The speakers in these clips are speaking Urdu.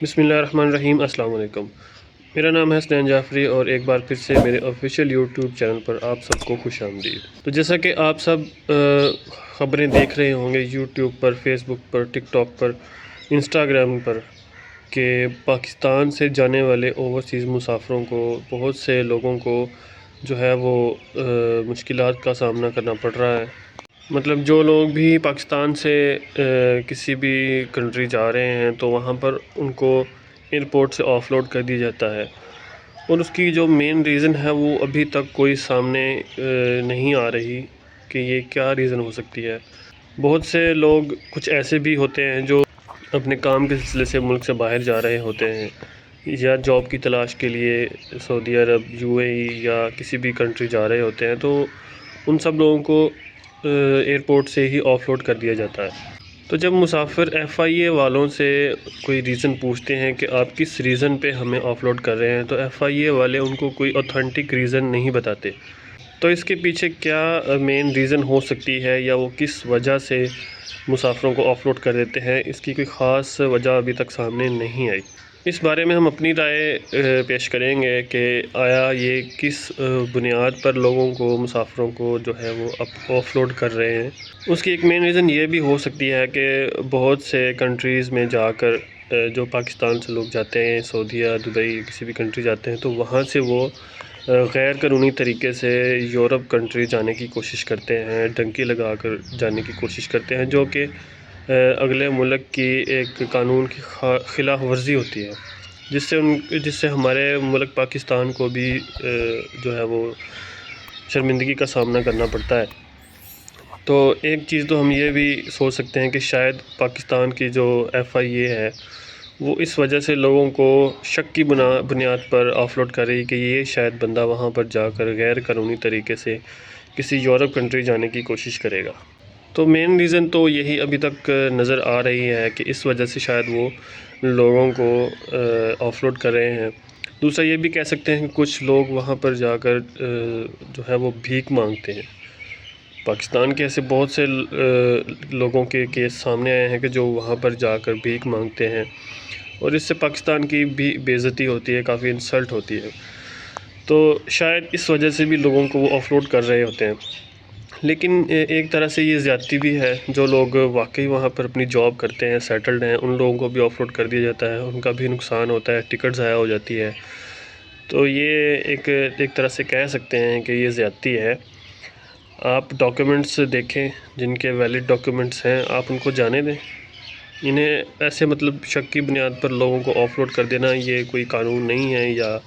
بسم اللہ الرحمن الرحیم۔ السلام علیکم۔ میرا نام ہے حسنین جعفری اور ایک بار پھر سے میرے آفیشیل یوٹیوب چینل پر آپ سب کو خوش آمدید۔ تو جیسا کہ آپ سب خبریں دیکھ رہے ہوں گے یوٹیوب پر، فیس بک پر، ٹک ٹاک پر، انسٹاگرام پر، کہ پاکستان سے جانے والے اوورسیز مسافروں کو، بہت سے لوگوں کو جو ہے وہ مشکلات کا سامنا کرنا پڑ رہا ہے۔ مطلب جو لوگ بھی پاکستان سے کسی بھی کنٹری جا رہے ہیں تو وہاں پر ان کو ایئرپورٹ سے آف لوڈ کر دیا جاتا ہے، اور اس کی جو مین ریزن ہے وہ ابھی تک کوئی سامنے نہیں آ رہی کہ یہ کیا ریزن ہو سکتی ہے۔ بہت سے لوگ کچھ ایسے بھی ہوتے ہیں جو اپنے کام کے سلسلے سے ملک سے باہر جا رہے ہوتے ہیں، یا جاب کی تلاش کے لیے سعودی عرب، UAE یا کسی بھی کنٹری جا رہے ہوتے ہیں، تو ان سب لوگوں کو ایئرپورٹ سے ہی آف لوڈ کر دیا جاتا ہے۔ تو جب مسافر FIA والوں سے کوئی ریزن پوچھتے ہیں کہ آپ کس ریزن پہ ہمیں آف لوڈ کر رہے ہیں، تو FIA والے ان کو کوئی اوتھینٹک ریزن نہیں بتاتے۔ تو اس کے پیچھے کیا مین ریزن ہو سکتی ہے، یا وہ کس وجہ سے مسافروں کو آف لوڈ کر دیتے ہیں، اس کی کوئی خاص وجہ ابھی تک سامنے نہیں آئی۔ اس بارے میں ہم اپنی رائے پیش کریں گے کہ آیا یہ کس بنیاد پر لوگوں کو، مسافروں کو جو ہے وہ آف لوڈ کر رہے ہیں۔ اس کی ایک مین ریزن یہ بھی ہو سکتی ہے کہ بہت سے کنٹریز میں جا کر جو پاکستان سے لوگ جاتے ہیں، سعودیہ، دبئی، کسی بھی کنٹری جاتے ہیں، تو وہاں سے وہ غیر قانونی طریقے سے یورپ کنٹری جانے کی کوشش کرتے ہیں، ڈنکی لگا کر جانے کی کوشش کرتے ہیں، جو کہ اگلے ملک کی ایک قانون کی خلاف ورزی ہوتی ہے، جس سے ہمارے ملک پاکستان کو بھی جو ہے وہ شرمندگی کا سامنا کرنا پڑتا ہے۔ تو ایک چیز تو ہم یہ بھی سوچ سکتے ہیں کہ شاید پاکستان کی جو FIA ہے وہ اس وجہ سے لوگوں کو شک کی بنیاد پر آف لوڈ کر رہی کہ یہ شاید بندہ وہاں پر جا کر غیر قانونی طریقے سے کسی یورپ کنٹری جانے کی کوشش کرے گا۔ تو مین ریزن تو یہی ابھی تک نظر آ رہی ہے کہ اس وجہ سے شاید وہ لوگوں کو آف لوڈ کر رہے ہیں۔ دوسرا یہ بھی کہہ سکتے ہیں کہ کچھ لوگ وہاں پر جا کر جو ہے وہ بھیک مانگتے ہیں۔ پاکستان کے ایسے بہت سے لوگوں کے کیس سامنے آئے ہیں کہ جو وہاں پر جا کر بھیک مانگتے ہیں، اور اس سے پاکستان کی بھی بے عزتی ہوتی ہے، کافی انسلٹ ہوتی ہے۔ تو شاید اس وجہ سے بھی لوگوں کو وہ آف لوڈ کر رہے ہوتے ہیں۔ لیکن ایک طرح سے یہ زیادتی بھی ہے، جو لوگ واقعی وہاں پر اپنی جاب کرتے ہیں، سیٹلڈ ہیں، ان لوگوں کو بھی آف لوڈ کر دیا جاتا ہے، ان کا بھی نقصان ہوتا ہے، ٹکٹ ضائع ہو جاتی ہے۔ تو یہ ایک طرح سے کہہ سکتے ہیں کہ یہ زیادتی ہے۔ آپ ڈاکیومنٹس دیکھیں، جن کے ویلڈ ڈاکیومنٹس ہیں آپ ان کو جانے دیں۔ انہیں ایسے مطلب شک کی بنیاد پر لوگوں کو آف لوڈ کر دینا یہ کوئی قانون نہیں ہے، یا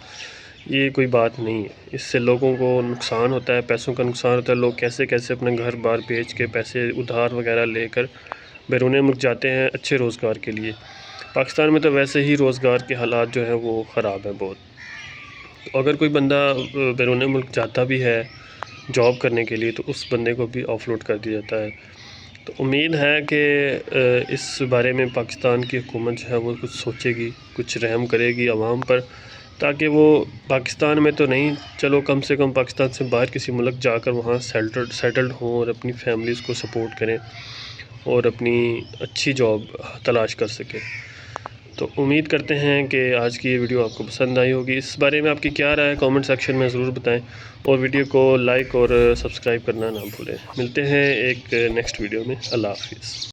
یہ کوئی بات نہیں ہے۔ اس سے لوگوں کو نقصان ہوتا ہے، پیسوں کا نقصان ہوتا ہے۔ لوگ کیسے کیسے اپنے گھر بار بیچ کے پیسے ادھار وغیرہ لے کر بیرون ملک جاتے ہیں اچھے روزگار کے لیے۔ پاکستان میں تو ویسے ہی روزگار کے حالات جو ہیں وہ خراب ہیں بہت۔ تو اگر کوئی بندہ بیرون ملک جاتا بھی ہے جاب کرنے کے لیے تو اس بندے کو بھی آف لوڈ کر دیا جاتا ہے۔ تو امید ہے کہ اس بارے میں پاکستان کی حکومت جو ہے وہ کچھ سوچے گی، کچھ رحم کرے گی عوام پر، تاکہ وہ پاکستان میں تو نہیں، چلو کم سے کم پاکستان سے باہر کسی ملک جا کر وہاں سیٹلڈ ہوں اور اپنی فیملیز کو سپورٹ کریں اور اپنی اچھی جاب تلاش کر سکیں۔ تو امید کرتے ہیں کہ آج کی یہ ویڈیو آپ کو پسند آئی ہوگی۔ اس بارے میں آپ کی کیا رائے ہے کامنٹ سیکشن میں ضرور بتائیں، اور ویڈیو کو لائک اور سبسکرائب کرنا نہ بھولیں۔ ملتے ہیں ایک نیکسٹ ویڈیو میں۔ اللہ حافظ۔